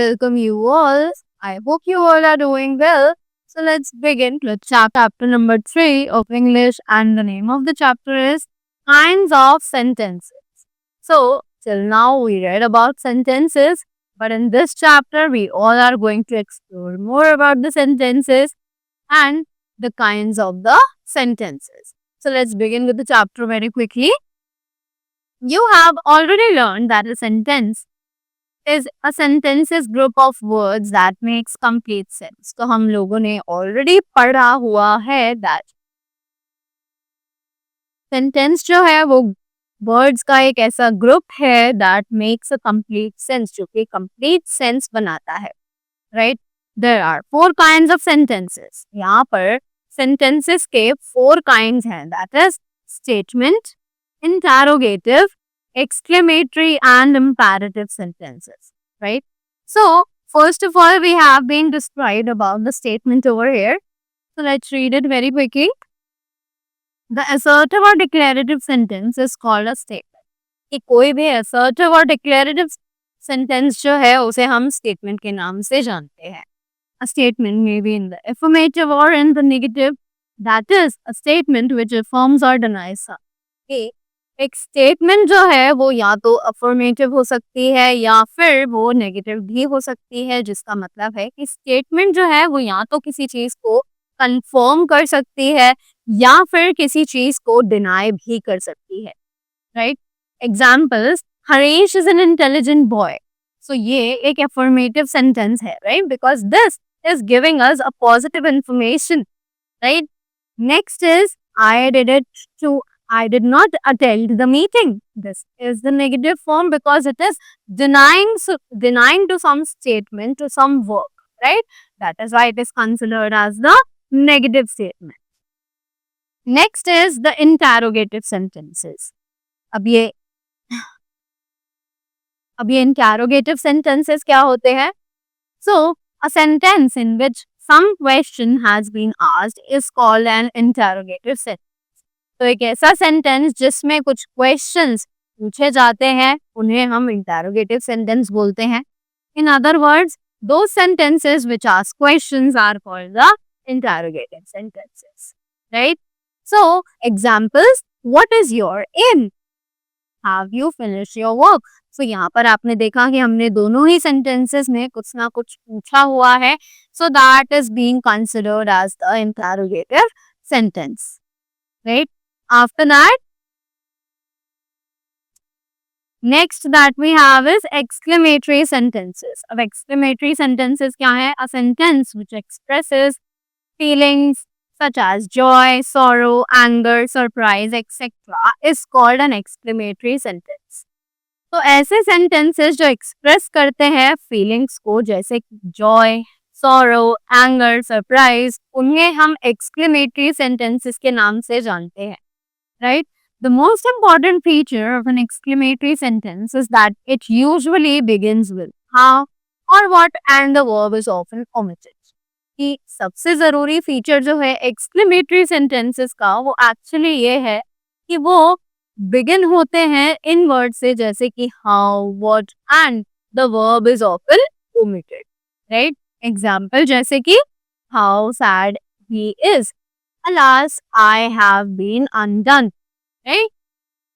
welcome you all. I hope you all are doing well. So let's begin with chapter number 3 of English, and the name of the chapter is Kinds of Sentences. So till now we read about sentences, but in this chapter we all are going to explore more about the sentences and the kinds of the sentences. So let's begin with the chapter very quickly. You have already learned that a sentence is a sentences group of words that makes complete sense. तो हम लोगों ने already पढ़ा हुआ है that sentence जो है वो words का एक ऐसा group है that makes a complete sense, जो कि complete sense बनाता है, right? There are 4 kinds of sentences. यहाँ पर sentences के 4 kinds हैं, that is statement, interrogative, exclamatory and imperative sentences, right? So, first of all, we have been described about the statement over here. So, let's read it very quickly. The assertive or declarative sentence is called a statement. कि कोई भी assertive और declarative sentence जो है उसे हम statement के नाम से जानते हैं. A statement may be in the affirmative or in the negative. That is a statement which affirms or denies something. एक स्टेटमेंट जो है वो या तो अफर्मेटिव हो सकती है या फिर वो नेगेटिव भी हो सकती है, जिसका मतलब है कि स्टेटमेंट जो है वो या तो किसी चीज को कंफर्म कर सकती है या फिर किसी चीज को डिनाई भी कर सकती है, right? Examples, Harish is an intelligent boy. So ये एक अफर्मेटिव सेंटेंस है, right? Because this is giving us a positive information, right? Next is I did not attend the meeting. This is the negative form because it is denying to some statement, to some work, right? That is why it is considered as the negative statement. Next is the interrogative sentences. अब ये interrogative sentences क्या होते हैं? So, a sentence in which some question has been asked is called an interrogative sentence. तो एक ऐसा sentence जिसमें कुछ क्वेश्चंस पूछे जाते हैं उन्हें हम इंटरोगेटिव सेंटेंस बोलते हैं. In other words, those sentences which ask questions are called the interrogative sentences, right? So, examples, what is your aim? Have you finished your work? So, यहाँ पर आपने देखा कि हमने दोनों ही sentences में कुछ ना कुछ पूछा हुआ है. So, that is being considered as the interrogative sentence, right? After that, next that we have is exclamatory sentences. अब exclamatory sentences क्या है? A sentence which expresses feelings such as joy, sorrow, anger, surprise, etc. is called an exclamatory sentence. तो ऐसे sentences जो express करते हैं feelings को, जैसे joy, sorrow, anger, surprise, उन्हें हम exclamatory sentences के नाम से जानते हैं. Right? The most important feature of an exclamatory sentence is that it usually begins with how or what and the verb is often omitted. कि सबसे जरूरी फीचर जो है exclamatory sentences का वो actually ये है कि वो begin होते हैं इन वर्ड से, जैसे कि how, what and the verb is often omitted. Right? Example जैसे कि how sad he is. Alas, I have been undone. Right?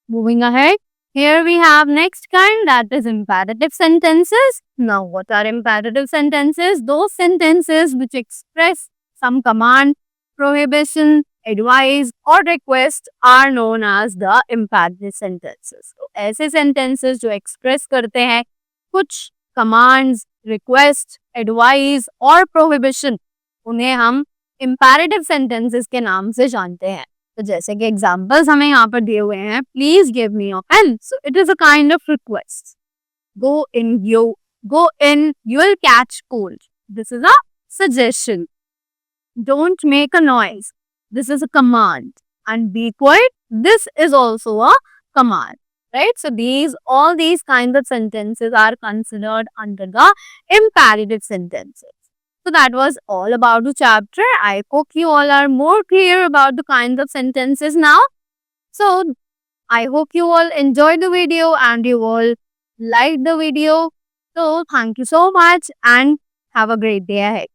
Moving ahead. Here we have next kind, that is imperative sentences. Now, what are imperative sentences? Those sentences which express some command, prohibition, advice or request are known as the imperative sentences. तो ऐसे sentences जो express करते हैं कुछ commands, request, advice और prohibition, उन्हें हम imperative sentences के नाम से जानते हैं. तो जैसे कि एग्जाम्पल्स हमें यहाँ पर दिए हुए हैं, please give me your pen. So it is a kind of request. Go in, you will catch cold. This is a suggestion. Don't make a noise. This is a command. And be quiet. This is also a command. Right? So all these kinds of sentences are considered under the imperative sentences. So that was all about the chapter. I hope you all are more clear about the kinds of sentences now. So I hope you all enjoyed the video and you all liked the video. So thank you so much and have a great day ahead.